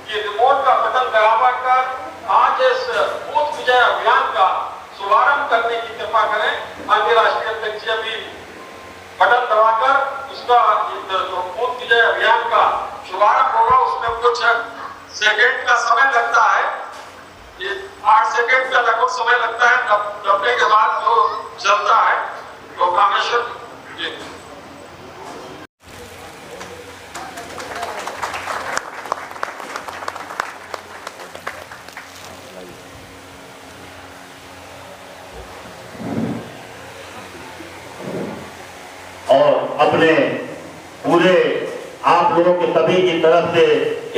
कि रिमोट का बटन दबाकर आज इस बूथ विजय अभियान का शुभारंभ करने की कृपा करें। माननीय राष्ट्रीय अध्यक्ष जी अभी बटन दबाकर उसका जो बूथ विजय अभियान का शुभारंभ होगा उसमें कुछ सेकंड का समय लगता है, ये 8 सेकंड का लगभग समय लगता है, दबने के बाद जो चलता है तो कामेश्वर जी। और अपने पूरे आप लोगों के सभी की तरफ से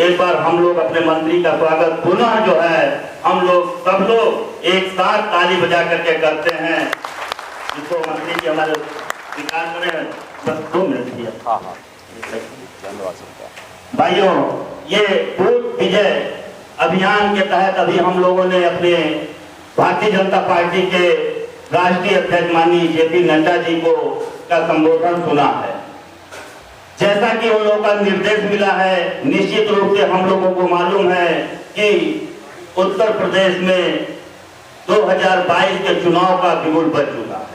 एक बार हम लोग अपने मंत्री का स्वागत पुनः जो है हम लोग सब लोग एक साथ ताली बजा करके करते हैं, जिसको मंत्री जी हमारे विकास करें। बस 2 मिनट दिया। भाइयों, ये बूथ विजय अभियान के तहत अभी हम लोगों ने अपने भारतीय जनता पार्टी के राष्ट्रीय अध्यक्ष माननीय जेपी नड्डा जी को का संबोधन सुना है। जैसा कि उन लोगों का निर्देश मिला है, निश्चित रूप से हम लोगों को मालूम है कि उत्तर प्रदेश में 2022 के चुनाव का बिगुल बज चुका है।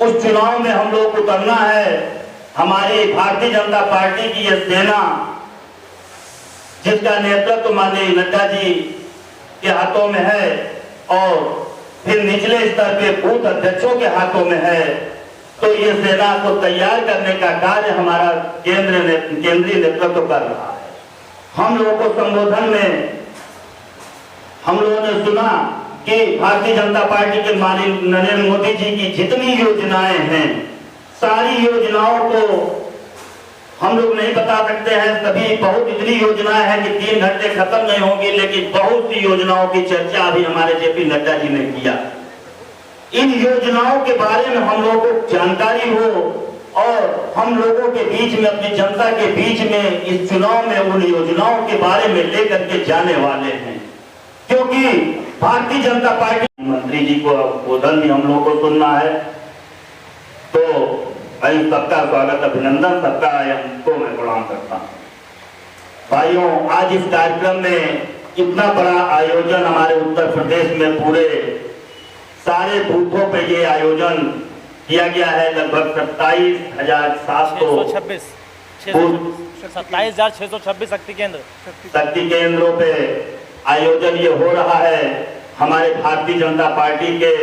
उस चुनाव में हम लोग को उतरना है। हमारी भारतीय जनता पार्टी की यह सेना, जिसका नेतृत्व माननीय नड्डा जी के हाथों में है और फिर निचले स्तर पे बूथ अध्यक्षों के हाथों में है, तो ये सेना को तैयार करने का कार्य हमारा केंद्रीय नेतृत्व कर रहा है। हम लोगों को संबोधन में हम लोगों ने सुना कि भारतीय जनता पार्टी के माननीय नरेंद्र मोदी जी की जितनी योजनाएं हैं, सारी योजनाओं को हम लोग नहीं बता सकते हैं। सभी बहुत इतनी योजनाएं हैं कि 3 घंटे खत्म नहीं होंगी, लेकिन बहुत सी योजनाओं की चर्चा अभी हमारे जेपी नड्डा जी ने किया। इन योजनाओं के बारे में हम लोगों को जानकारी हो और हम लोगों के बीच में, अपनी जनता के बीच में इस चुनाव में उन योजनाओं के बारे में लेकर के जाने वाले हैं, क्योंकि भारतीय जनता पार्टी मंत्री जी को उद्बोधन भी हम लोगों को सुनना है। तो भाई सबका स्वागत, अभिनंदन, सबका को मैं प्रणाम करता हूँ। भाइयों, आज इस कार्यक्रम में इतना बड़ा आयोजन हमारे उत्तर प्रदेश में पूरे सारे बूथों पे ये आयोजन किया गया है। लगभग 27,626 शक्ति केंद्रों पे आयोजन ये हो रहा है। हमारे भारतीय जनता पार्टी के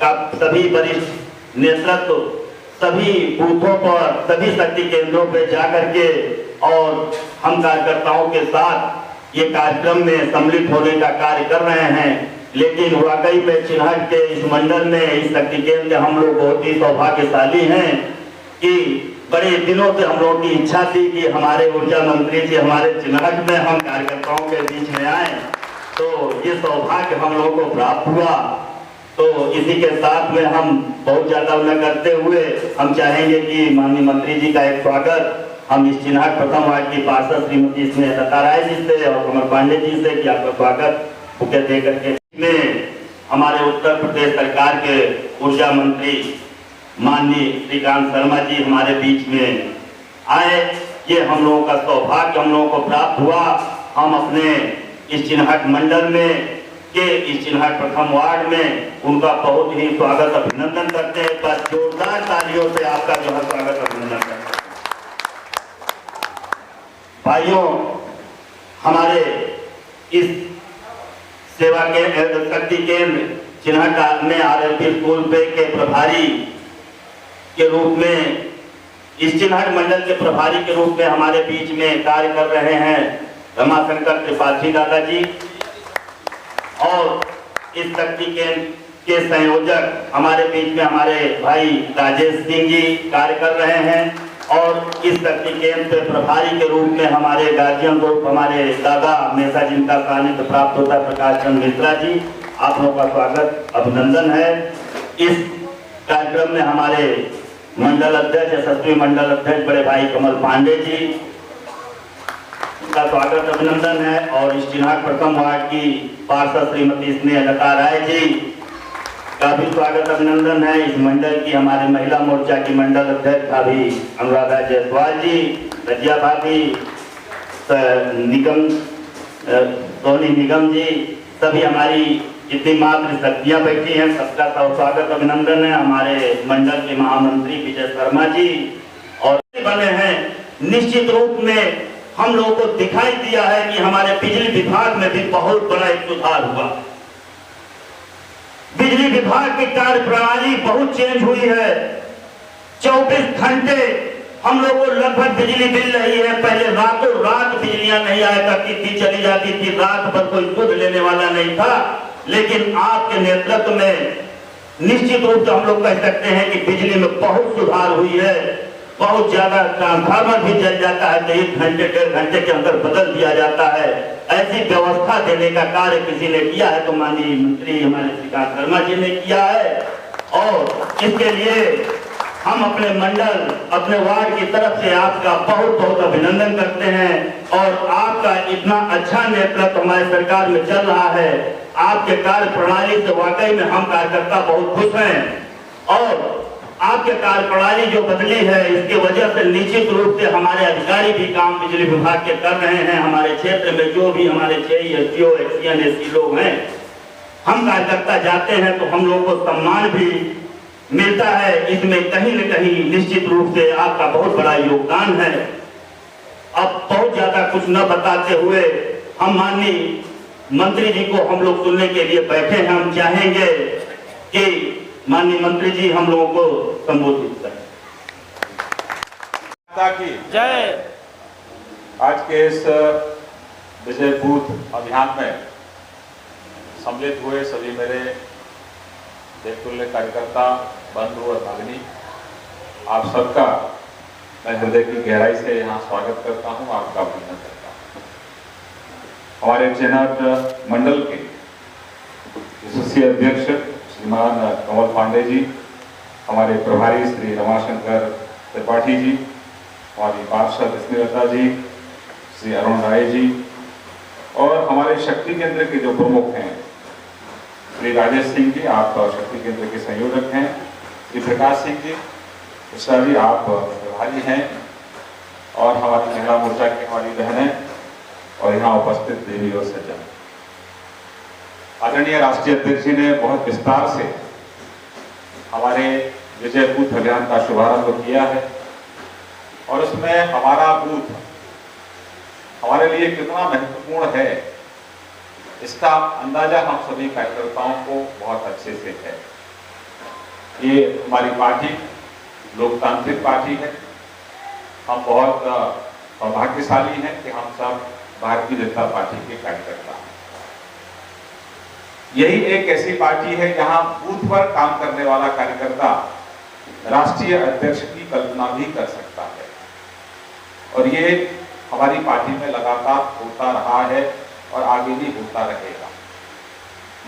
का सभी वरिष्ठ नेतृत्व सभी बूथों पर, सभी शक्ति केंद्रों पे जाकर के और हम कार्यकर्ताओं के साथ ये कार्यक्रम में सम्मिलित होने का कार्य कर रहे हैं। लेकिन वाकई में चिन्हट के इस मंडल में, इस शक्ति केंद्र हम लोग बहुत ही सौभाग्यशाली हैं कि बड़े दिनों से हम लोगों की इच्छा थी कि हमारे ऊर्जा मंत्री जी हमारे चिन्हट में हम कार्यकर्ताओं के बीच में आए, तो ये सौभाग्य हम लोगों को प्राप्त हुआ। तो इसी के साथ में हम बहुत ज्यादा न करते हुए हम चाहेंगे कि माननीय मंत्री जी का एक स्वागत हम इस चिन्हट प्रथम वार्ड की पार्षद श्रीमती स्नेहलता राय जी से और कमल पांडे जी से कि आपका स्वागत बुके दे करके में हमारे उत्तर प्रदेश सरकार के ऊर्जा मंत्री माननीय श्रीकांत शर्मा जी हमारे बीच में आए। ये हम लोगों का सौभाग्य हम लोगों को प्राप्त हुआ। हम अपने इस चिन्हट मंडल में के इस चिन्हट प्रथम वार्ड में उनका बहुत ही स्वागत अभिनंदन करते हैं। बस जोरदार तालियों से आपका जो है स्वागत अभिनंदन करते हैं। भाइयों, हमारे इस सेवा के शक्ति केंद्र चिन्हट में RLP स्कूल पे के प्रभारी के रूप में, इस चिन्हट मंडल के प्रभारी के रूप में हमारे बीच में कार्य कर रहे हैं रमाशंकर त्रिपाठी दादाजी, और इस शक्ति केंद्र के संयोजक हमारे बीच में हमारे भाई राजेश सिंह जी कार्य कर रहे हैं, और इस शक्ति केंद्र पे प्रभारी के रूप में हमारे गार्जियन ग्रुप हमारे दादा हमेशा जिनका सानिध्य प्राप्त होता है प्रकाश चंद्र मिश्रा जी, आप लोगों का स्वागत अभिनंदन है। इस कार्यक्रम में हमारे मंडल अध्यक्ष, यशस्वी मंडल अध्यक्ष बड़े भाई कमल पांडे जी का स्वागत अभिनंदन है, और इस चिन्हट प्रथम वार्ड की पार्षद श्रीमती स्नेहलता राय जी का भी स्वागत अभिनंदन है। इस मंडल की हमारे महिला मोर्चा की मंडल अध्यक्ष भाभी अनुराधा जायसवाल जी, रजिया भाभी, निगम सोनी निगम जी, सभी हमारी जितनी मात्र शक्तियाँ बैठी हैं, सबका स्वागत अभिनंदन है। हमारे मंडल के महामंत्री विजय शर्मा जी और बने हैं। निश्चित रूप में हम लोगों को दिखाई दिया है कि हमारे बिजली विभाग में भी बहुत बड़ा एक सुधार हुआ। बिजली विभाग की कार्य प्रणाली बहुत चेंज हुई है। 24 घंटे हम लोग को लगभग बिजली मिल रही है। पहले रातों रात बिजलियां नहीं आया करती थी, चली जाती थी, रात भर कोई सुध लेने वाला नहीं था। लेकिन आपके नेतृत्व में निश्चित रूप से हम लोग कह सकते हैं कि बिजली में बहुत सुधार हुई है। बहुत ज्यादा ट्रांसफार्मर भी जल जाता है तो 1 घंटे 1.5 घंटे के अंदर बदल दिया जाता है। ऐसी व्यवस्था देने का कार्य किसी ने किया है तो माननीय मंत्री हमारे श्रीकांत शर्मा जी ने किया है। और इसके लिए हम अपने मंडल, अपने वार्ड की तरफ से आपका बहुत बहुत अभिनंदन करते हैं। और आपका इतना अच्छा नेतृत्व हमारी सरकार में चल रहा है। आपके कार्य प्रणाली से वाकई में हम कार्यकर्ता बहुत खुश हैं। और आपके कार्य प्रणाली जो बदली है, इसकी वजह से निश्चित रूप से हमारे अधिकारी भी काम बिजली विभाग के कर रहे हैं। हमारे क्षेत्र में जो भी हमारे एसडीओ, एक्सीएन, एससी लोग हैं, हम कार्यकर्ता जाते हैं तो हम लोगों को सम्मान भी मिलता है। इसमें कहीं न कहीं निश्चित रूप से आपका बहुत बड़ा योगदान है। अब बहुत ज्यादा कुछ न बताते हुए हम माननीय मंत्री जी को हम लोग सुनने के लिए बैठे हैं। हम चाहेंगे कि माननीय मंत्री जी हम लोगों को संबोधित करें। की जय। आज के इस विजय बूथ अभियान में सम्मिलित हुए सभी मेरे देवतुल्य कार्यकर्ता, बंधु और भगिनी, आप सबका मैं हृदय की गहराई से यहाँ स्वागत करता हूँ, आपका अभिनंदन करता हूँ। हमारे चेनाट मंडल के यशस्वी अध्यक्ष श्रीमान कमल पांडे जी, हमारे प्रभारी श्री रमाशंकर त्रिपाठी जी, हमारी पार्षद स्नेहलता जी, श्री अरुण राय जी, और हमारे शक्ति केंद्र के जो प्रमुख हैं श्री राजेश सिंह जी, आप शक्ति केंद्र के संयोजक हैं, श्री प्रकाश सिंह जी मिश्रा जी, आप प्रभारी हैं, और हमारी महिला मोर्चा की हमारी बहनें और यहाँ उपस्थित देवी और सज्जन। आदरणीय राष्ट्रीय अध्यक्ष जी ने बहुत विस्तार से हमारे विजय बूथ अभियान का शुभारंभ किया है और उसमें हमारा बूथ हमारे लिए कितना महत्वपूर्ण है इसका अंदाजा हम सभी कार्यकर्ताओं को बहुत अच्छे से है। ये हमारी पार्टी लोकतांत्रिक पार्टी है। हम बहुत सौभाग्यशाली हैं कि हम सब भारतीय जनता पार्टी के कार्यकर्ता हैं। यही एक ऐसी पार्टी है जहां बूथ पर काम करने वाला कार्यकर्ता राष्ट्रीय अध्यक्ष की कल्पना भी कर सकता है, और ये हमारी पार्टी में लगातार होता रहा है और आगे भी होता रहेगा।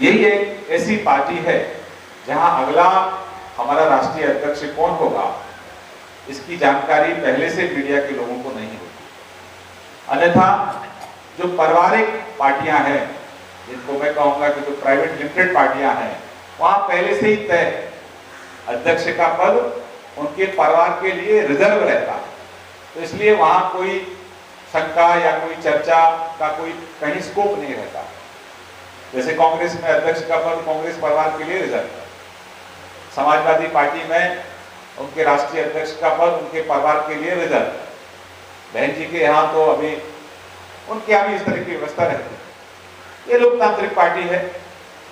यही एक ऐसी पार्टी है जहां अगला हमारा राष्ट्रीय अध्यक्ष कौन होगा इसकी जानकारी पहले से मीडिया के लोगों को नहीं होती। अन्यथा जो पारिवारिक पार्टियां हैं, जिनको मैं कहूंगा कि जो प्राइवेट लिमिटेड पार्टियां हैं, वहां पहले से ही तय अध्यक्ष का पद उनके परिवार के लिए रिजर्व रहता है। तो इसलिए वहां कोई शंका या कोई चर्चा का कोई कहीं स्कोप नहीं रहता। जैसे कांग्रेस में अध्यक्ष का पद कांग्रेस परिवार के लिए रिजर्व है, समाजवादी पार्टी में उनके राष्ट्रीय अध्यक्ष का पद उनके परिवार के लिए रिजर्व है। बहन जी के यहाँ तो अभी उनके यहाँ भी इस तरह की व्यवस्था रहती है। ये लोकतांत्रिक पार्टी है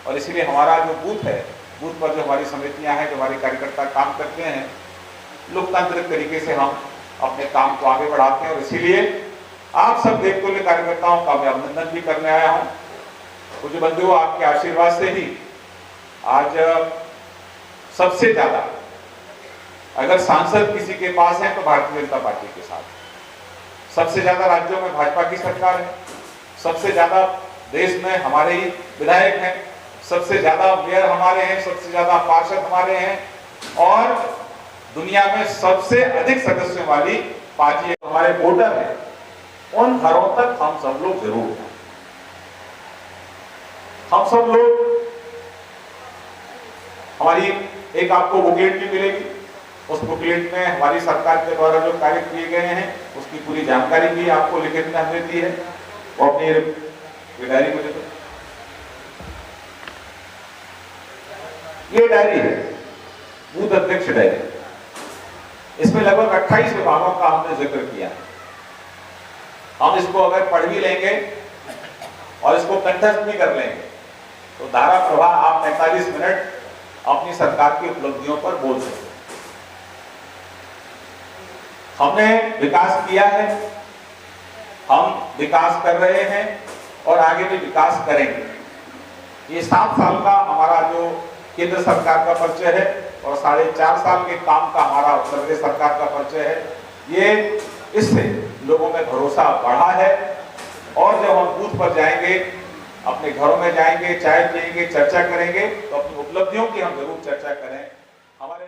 और इसीलिए हमारा जो बूथ है, बूथ पर जो हमारी समितियां हैं, जो हमारे कार्यकर्ता काम करते हैं, लोकतांत्रिक तरीके से हम अपने काम को आगे बढ़ाते हैं। और इसीलिए आप सब देवतुल्य कार्यकर्ताओं का मैं अभिनंदन भी करने आया हूं। कुछ बंधुओं, आपके आशीर्वाद से ही आज सबसे ज्यादा अगर सांसद किसी के पास है तो भारतीय जनता पार्टी के साथ। सबसे ज्यादा राज्यों में भाजपा की सरकार है, सबसे ज्यादा देश में हमारे ही विधायक हैं, सबसे ज्यादा मेयर हमारे हैं, सबसे ज्यादा पार्षद हमारे हैं, और दुनिया में सबसे अधिक सदस्यों वाली पार्टी हमारे वोटर हैं। उन घरों तक हम सब लोग जरूर हैं। हम सब लोग, हमारी एक आपको बुकलेट भी मिलेगी। उस बुकलेट में हमारी सरकार के द्वारा जो कार्य किए गए हैं उसकी पूरी जानकारी भी आपको लिखित में हमने दी है। वो अपनी ये डायरी मुझे दो। ये डायरी है, बूथ अध्यक्ष डायरी। इसमें लगभग 28 विभागों का हमने जिक्र किया है। हम इसको अगर पढ़ भी लेंगे और इसको कंठस्थ भी कर लेंगे तो धारा प्रवाह आप 45 मिनट अपनी सरकार की उपलब्धियों पर बोल सकते हैं। हमने विकास किया है, हम विकास कर रहे हैं और आगे भी विकास करेंगे। ये 7 साल का हमारा जो केंद्र सरकार का परिचय है और 4.5 साल के काम का हमारा उत्तर प्रदेश सरकार का परिचय है, ये इससे लोगों में भरोसा बढ़ा है। और जब हम बूथ पर जाएंगे, अपने घरों में जाएंगे, चाय पिएंगे, चर्चा करेंगे तो अपनी उपलब्धियों की हम जरूर चर्चा करें। हमारे